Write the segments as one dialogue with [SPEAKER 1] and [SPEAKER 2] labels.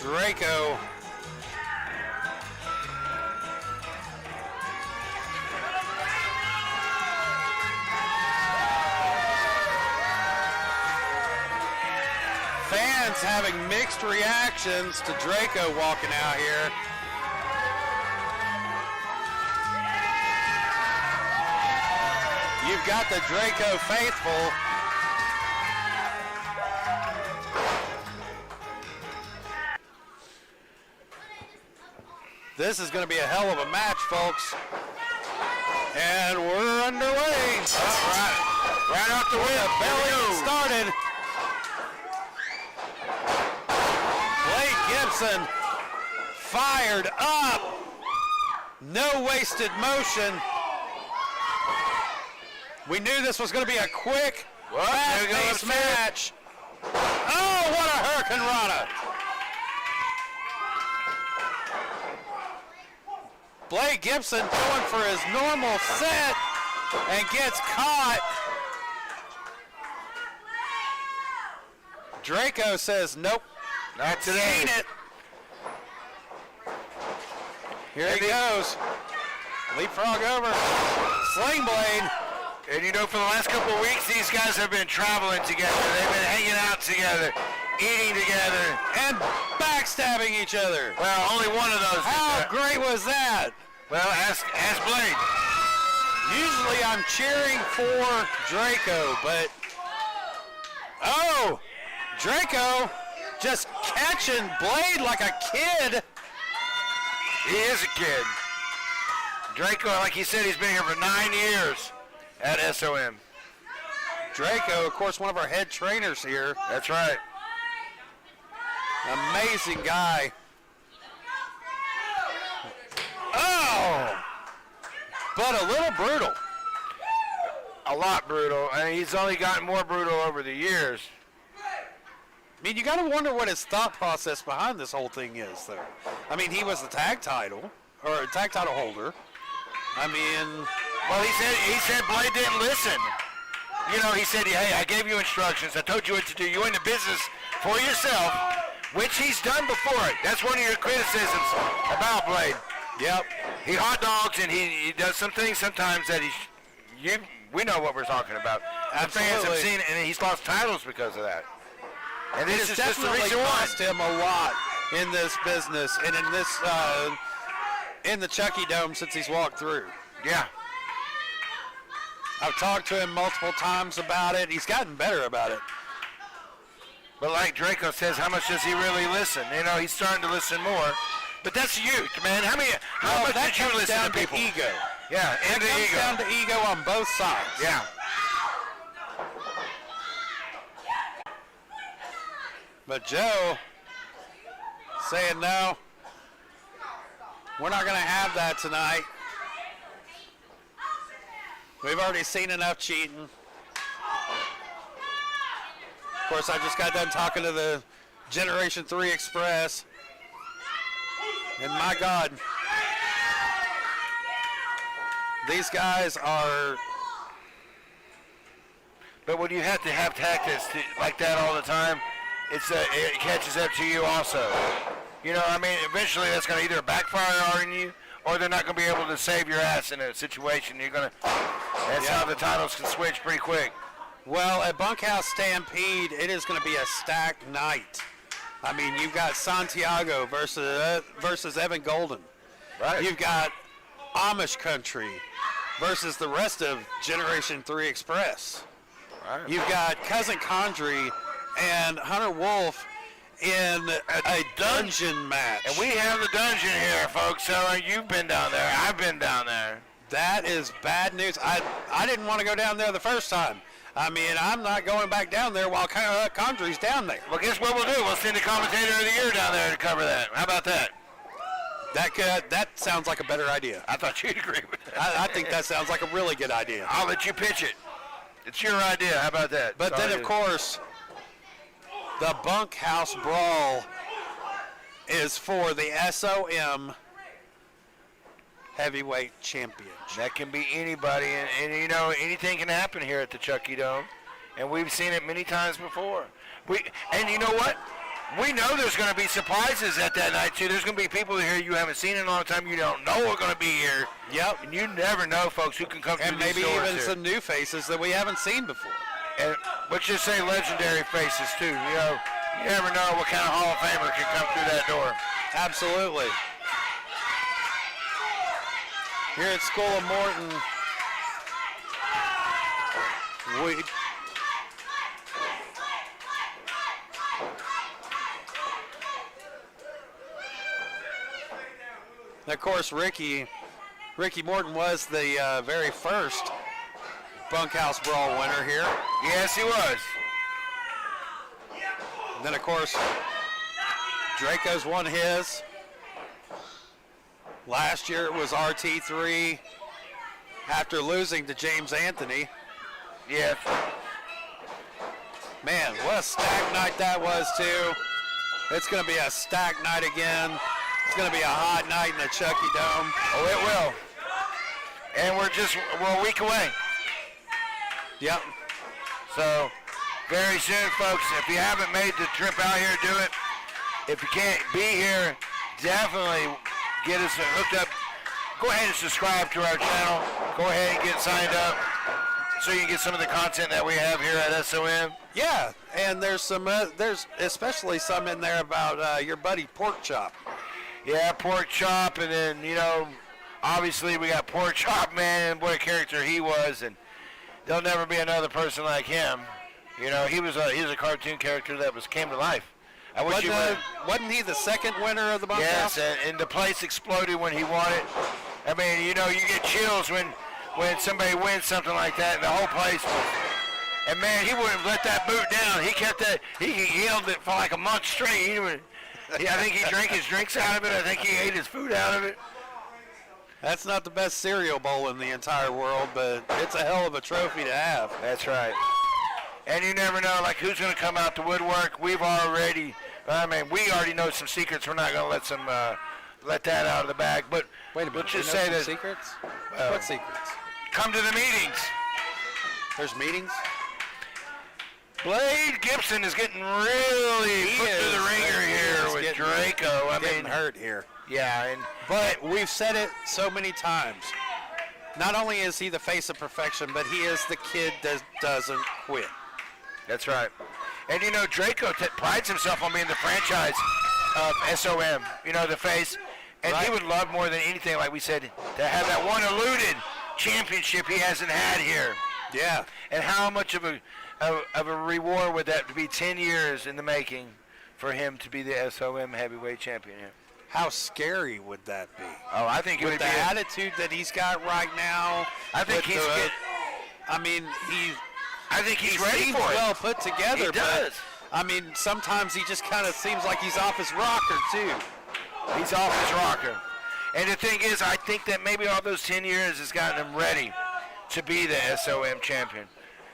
[SPEAKER 1] Draco. Fans having mixed reactions to Draco walking out here. You've got the Draco faithful. This is going to be a hell of a match, folks. And we're underway.
[SPEAKER 2] Right off the whip.
[SPEAKER 1] Belly started. Gibson fired up. No wasted motion. We knew this was going to be a quick, fast-paced match. Oh, what a Hurricane Rana. Blake Gibson going for his normal set and gets caught. Draco says, nope.
[SPEAKER 2] Not today.
[SPEAKER 1] Seen it. Here he goes. Leapfrog over. Sling blade.
[SPEAKER 2] And you know, for the last couple of weeks, these guys have been traveling together. They've been hanging out together, eating together,
[SPEAKER 1] and backstabbing each other.
[SPEAKER 2] Well, only one of those.
[SPEAKER 1] How great was that?
[SPEAKER 2] Well, ask Blade.
[SPEAKER 1] Usually I'm cheering for Draco, but oh, Draco just catching Blade like a kid.
[SPEAKER 2] He is a kid. Draco, like he said, he's been here for 9 years at SOM.
[SPEAKER 1] Draco, of course, one of our head trainers here.
[SPEAKER 2] That's right.
[SPEAKER 1] Amazing guy. Oh! But a little brutal.
[SPEAKER 2] A lot brutal. And he's only gotten more brutal over the years.
[SPEAKER 1] I mean, you got to wonder what his thought process behind this whole thing is, though. I mean, he was the tag title, or tag title holder. I mean,
[SPEAKER 2] well, he said Blade didn't listen. You know, he said, hey, I gave you instructions. I told you what to do. You went into business for yourself, which he's done before. That's one of your criticisms about Blade.
[SPEAKER 1] Yep.
[SPEAKER 2] He hot dogs, and he does some things sometimes that we know what we're talking about. The fans have seen it, and he's lost titles because of that. And this is just the reason
[SPEAKER 1] cost him a lot in this business and in this in the Chucky Dome since he's walked through.
[SPEAKER 2] Yeah.
[SPEAKER 1] I've talked to him multiple times about it. He's gotten better about it.
[SPEAKER 2] But like Draco says, how much does he really listen? You know, he's starting to listen more. But that's huge, man. How much did you listen
[SPEAKER 1] down
[SPEAKER 2] to people?
[SPEAKER 1] Ego.
[SPEAKER 2] Yeah, and the ego.
[SPEAKER 1] Down to ego on both sides.
[SPEAKER 2] Yeah.
[SPEAKER 1] But Joe saying no, we're not going to have that tonight. We've already seen enough cheating. Of course, I just got done talking to the Generation 3 Express. And my God, these guys are...
[SPEAKER 2] But when you have to have tactics like that all the time, it catches up to you also. You know, I mean, eventually that's going to either backfire on you, or they're not going to be able to save your ass in a situation. That's how the titles can switch pretty quick.
[SPEAKER 1] Well, at Bunkhouse Stampede, it is going to be a stacked night. I mean, you've got Santiago versus Evan Golden.
[SPEAKER 2] Right.
[SPEAKER 1] You've got Amish Country versus the rest of Generation 3 Express.
[SPEAKER 2] Right.
[SPEAKER 1] You've got Cousin Condrey and Hunter Wolf in a dungeon match.
[SPEAKER 2] And we have the dungeon here, folks. So you've been down there. I've been down there.
[SPEAKER 1] That is bad news. I didn't want to go down there the first time. I mean, I'm not going back down there while Condrey's down there.
[SPEAKER 2] Well, guess what we'll do? We'll send the commentator of the year down there to cover that. How about that?
[SPEAKER 1] That sounds like a better idea.
[SPEAKER 2] I thought you'd agree with that.
[SPEAKER 1] I think that sounds like a really good idea.
[SPEAKER 2] I'll let you pitch it. It's your idea. How about that?
[SPEAKER 1] But then, of course, the Bunkhouse Brawl is for the SOM Heavyweight Championship.
[SPEAKER 2] That can be anybody, and you know, anything can happen here at the Chucky Dome, and we've seen it many times before. And you know what? we know there's going to be surprises at that night, too. There's going to be people here you haven't seen in a long time. You don't know are going to be here.
[SPEAKER 1] Yep.
[SPEAKER 2] And you never know, folks, who can come
[SPEAKER 1] And
[SPEAKER 2] through these
[SPEAKER 1] maybe
[SPEAKER 2] doors
[SPEAKER 1] even
[SPEAKER 2] here.
[SPEAKER 1] some new faces that we haven't seen before.
[SPEAKER 2] And let's just say legendary faces, too. You know, you never know what kind of Hall of Famer can come through that door.
[SPEAKER 1] Absolutely. Here at School of Morton, of course, Ricky Morton was the very first bunkhouse brawl winner here.
[SPEAKER 2] Yes, he was.
[SPEAKER 1] And then, of course, Draco's won his. Last year it was RT3 after losing to James Anthony.
[SPEAKER 2] Yes.
[SPEAKER 1] Man, what a stacked night that was, too. It's going to be a stacked night again. It's going to be a hot night in the Chucky Dome.
[SPEAKER 2] Oh, it will. And we're a week away.
[SPEAKER 1] Yep.
[SPEAKER 2] So, very soon, folks, if you haven't made the trip out here, do it. If you can't be here, definitely get us hooked up. Go ahead and subscribe to our channel. Go ahead and get signed up so you can get some of the content that we have here at SOM.
[SPEAKER 1] Yeah, and there's especially some in there about your buddy Pork Chop.
[SPEAKER 2] Yeah, Pork Chop, and then, you know, obviously we got Pork Chop, man, and what a character he was, and there'll never be another person like him. You know, he was a cartoon character that came to life. I wish he would.
[SPEAKER 1] Wasn't he the second winner of the bunkhouse?
[SPEAKER 2] Yes, and the place exploded when he won it. I mean, you know, you get chills when somebody wins something like that, and the whole place was. And man, he wouldn't let that boot down. He kept that. He held it for like a month straight. I think he drank his drinks out of it. I think he ate his food out of it.
[SPEAKER 1] That's not the best cereal bowl in the entire world, but it's a hell of a trophy to have.
[SPEAKER 2] That's right. And you never know, like, who's going to come out the woodwork. We already know some secrets. We're not going to let that out of the bag. But
[SPEAKER 1] wait a minute,
[SPEAKER 2] let's just say that
[SPEAKER 1] secrets. What secrets?
[SPEAKER 2] Come to the meetings.
[SPEAKER 1] There's meetings.
[SPEAKER 2] Blade Gibson is getting really put through the ringer here with Draco. I mean,
[SPEAKER 1] hurt here.
[SPEAKER 2] Yeah,
[SPEAKER 1] but we've said it so many times. Not only is he the face of perfection, but he is the kid that doesn't quit.
[SPEAKER 2] That's right. And you know, Draco prides himself on being the franchise of SOM. You know, the face. And he would love more than anything, like we said, to have that one eluded championship he hasn't had here.
[SPEAKER 1] Yeah.
[SPEAKER 2] And how much of a reward would that be? 10 years in the making for him to be the SOM heavyweight champion here.
[SPEAKER 1] How scary would that be?
[SPEAKER 2] Oh, I think it would
[SPEAKER 1] with
[SPEAKER 2] be
[SPEAKER 1] the attitude that he's got right now.
[SPEAKER 2] I think he's ready for it.
[SPEAKER 1] Well put together.
[SPEAKER 2] He does.
[SPEAKER 1] But, I mean, sometimes he just kind of seems like he's off his rocker too.
[SPEAKER 2] He's off his rocker. And the thing is, I think that maybe all those 10 years has gotten him ready to be the SOM champion.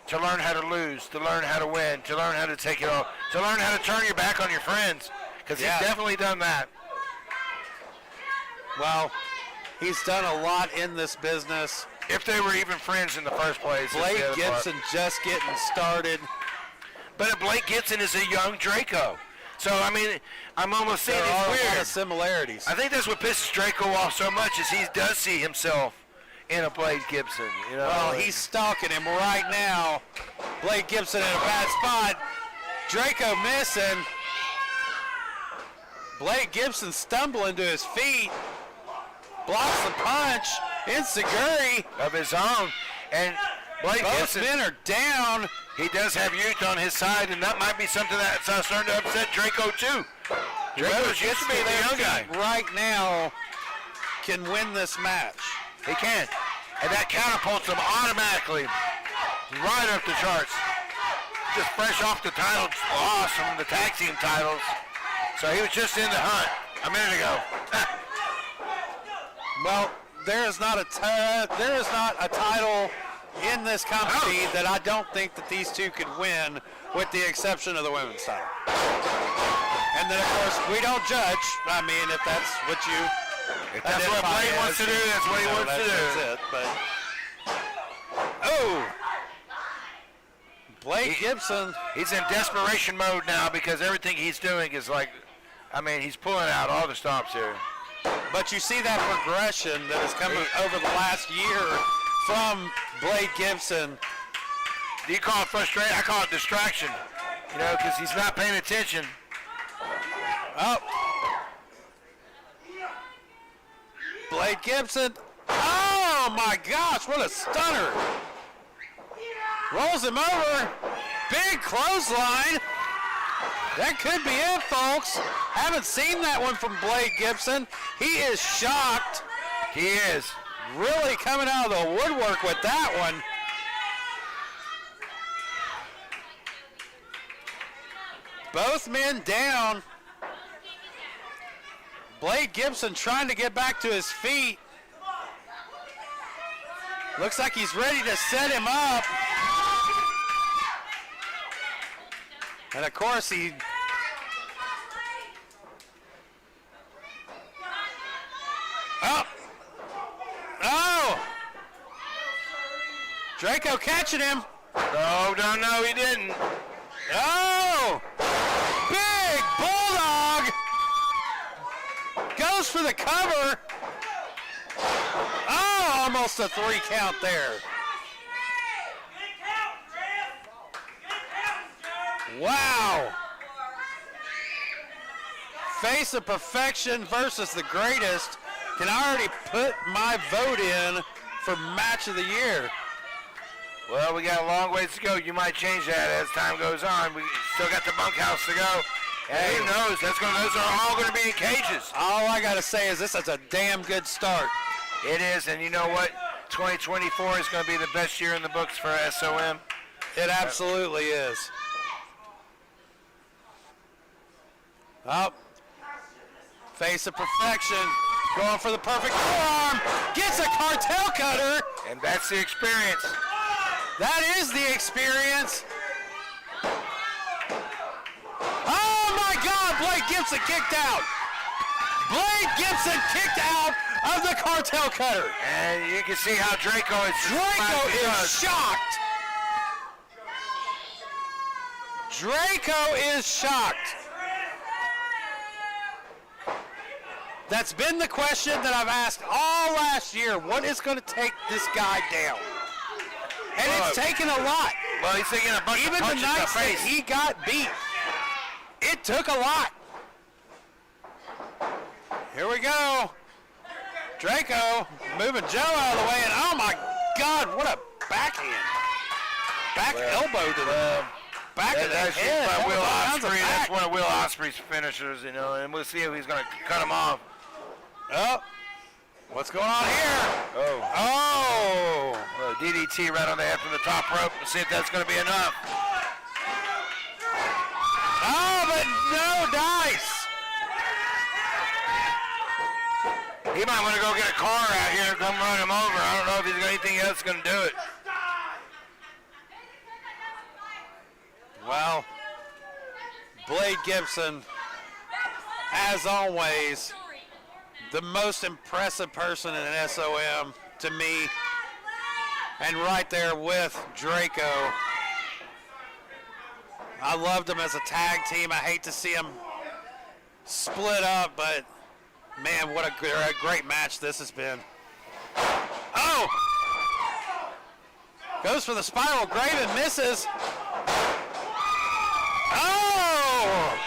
[SPEAKER 2] To learn how to lose, to learn how to win, to learn how to take it all, to learn how to turn your back on your friends. Because he's definitely done that.
[SPEAKER 1] Well, he's done a lot in this business.
[SPEAKER 2] If they were even friends in the first place.
[SPEAKER 1] Blake Gibson just getting started.
[SPEAKER 2] But Blake Gibson is a young Draco. So, I mean, I'm almost saying it's weird.
[SPEAKER 1] There are a lot of similarities.
[SPEAKER 2] I think that's what pisses Draco off so much is he does see himself in a Blake Gibson. You know?
[SPEAKER 1] Well, he's stalking him right now. Blake Gibson in a bad spot. Draco missing. Blake Gibson stumbling to his feet. Blocks the punch. Enziguri
[SPEAKER 2] of his own. And Blake
[SPEAKER 1] both
[SPEAKER 2] Gibson,
[SPEAKER 1] men are down.
[SPEAKER 2] He does have youth on his side, and that might be something that's starting to upset Draco too. Draco's used to be the young guy.
[SPEAKER 1] Right now can win this match.
[SPEAKER 2] He can. And that catapults him automatically right up the charts. Just fresh off the title loss from the tag team titles. So he was just in the hunt a minute ago.
[SPEAKER 1] Well, there is not a title in this company that I don't think that these two could win, with the exception of the women's title. And then, of course, we don't judge. I mean, if that's what you...
[SPEAKER 2] If that's what Blade wants to do, that's what he wants to do.
[SPEAKER 1] That's it, but... Oh! Blade Blake Gibson.
[SPEAKER 2] He's in desperation mode now because everything he's doing is like, I mean, he's pulling out all the stops here.
[SPEAKER 1] But you see that progression that is coming over the last year from Blake Gibson.
[SPEAKER 2] Do you call it frustration? I call it distraction, you know, because he's not paying attention.
[SPEAKER 1] Oh. Blake Gibson. Oh, my gosh, what a stunner. Rolls him over. Big clothesline. That could be it, folks. Haven't seen that one from Blake Gibson. He is shocked.
[SPEAKER 2] He is.
[SPEAKER 1] Really coming out of the woodwork with that one. Both men down. Blake Gibson trying to get back to his feet. Looks like he's ready to set him up. And of course he... Oh! Oh! Draco catching him.
[SPEAKER 2] No, he didn't.
[SPEAKER 1] Oh! Big Bulldog! Goes for the cover. Oh, almost a 3 count there. Wow. Face of Perfection versus the Greatest. Can I already put my vote in for Match of the Year?
[SPEAKER 2] Well, we got a long ways to go. You might change that as time goes on. We still got the bunkhouse to go. And who knows? Those are all going to be in cages.
[SPEAKER 1] All I got to say is this is a damn good start.
[SPEAKER 2] It is, and you know what? 2024 is going to be the best year in the books for SOM.
[SPEAKER 1] It absolutely is. Oh, Face of Perfection, going for the perfect forearm, gets a cartel cutter.
[SPEAKER 2] And that's the experience.
[SPEAKER 1] That is the experience. Oh my God, Blake Gibson kicked out. Blake Gibson kicked out of the cartel cutter.
[SPEAKER 2] And you can see how Draco is
[SPEAKER 1] shocked. Draco is shocked. That's been the question that I've asked all last year. What is going to take this guy down? And it's taken a lot.
[SPEAKER 2] Well, he's taking a bunch
[SPEAKER 1] Even
[SPEAKER 2] of
[SPEAKER 1] the
[SPEAKER 2] punches
[SPEAKER 1] nights
[SPEAKER 2] in the
[SPEAKER 1] that
[SPEAKER 2] face.
[SPEAKER 1] he got beat, it took a lot. Here we go. Draco moving Joe out of the way, and oh my God, what a backhand. Back elbow to the back of the head.
[SPEAKER 2] By Will Ospreay. That's
[SPEAKER 1] back.
[SPEAKER 2] one of Will Ospreay's finishers, you know, and we'll see if he's going to cut him off.
[SPEAKER 1] Oh, what's going on here? Oh.
[SPEAKER 2] DDT right on the head from the top rope. We'll see if that's going to be enough.
[SPEAKER 1] Oh, but no dice.
[SPEAKER 2] He might want to go get a car out here and come run him over. I don't know if he's got anything else going to do it.
[SPEAKER 1] Well, Blake Gibson, as always, the most impressive person in an SOM to me, and right there with Draco. I loved them as a tag team. I hate to see them split up, but man, what a great match this has been. Oh! Goes for the spiral grave and misses. Oh!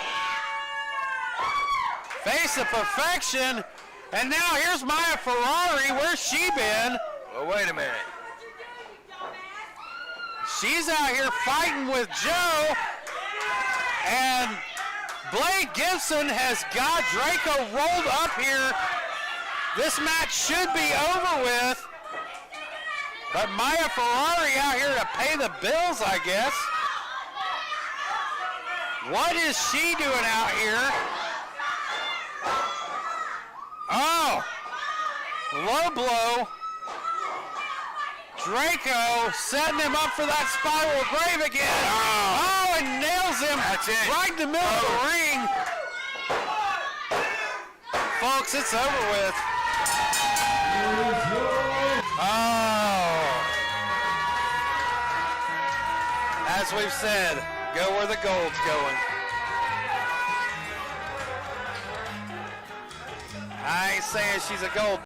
[SPEAKER 1] Face of Perfection. And now here's Maya Ferrari. Where's she been?
[SPEAKER 2] Well, wait a minute.
[SPEAKER 1] She's out here fighting with Joe. And Blake Gibson has got Draco rolled up here. This match should be over with. But Maya Ferrari out here to pay the bills, I guess. What is she doing out here? Oh, low blow. Draco setting him up for that spiral grave again. Oh, and nails him.
[SPEAKER 2] That's it.
[SPEAKER 1] Right in the middle of the ring. Folks, it's over with. Oh. As we've said, go where the gold's going. I ain't saying she's a gold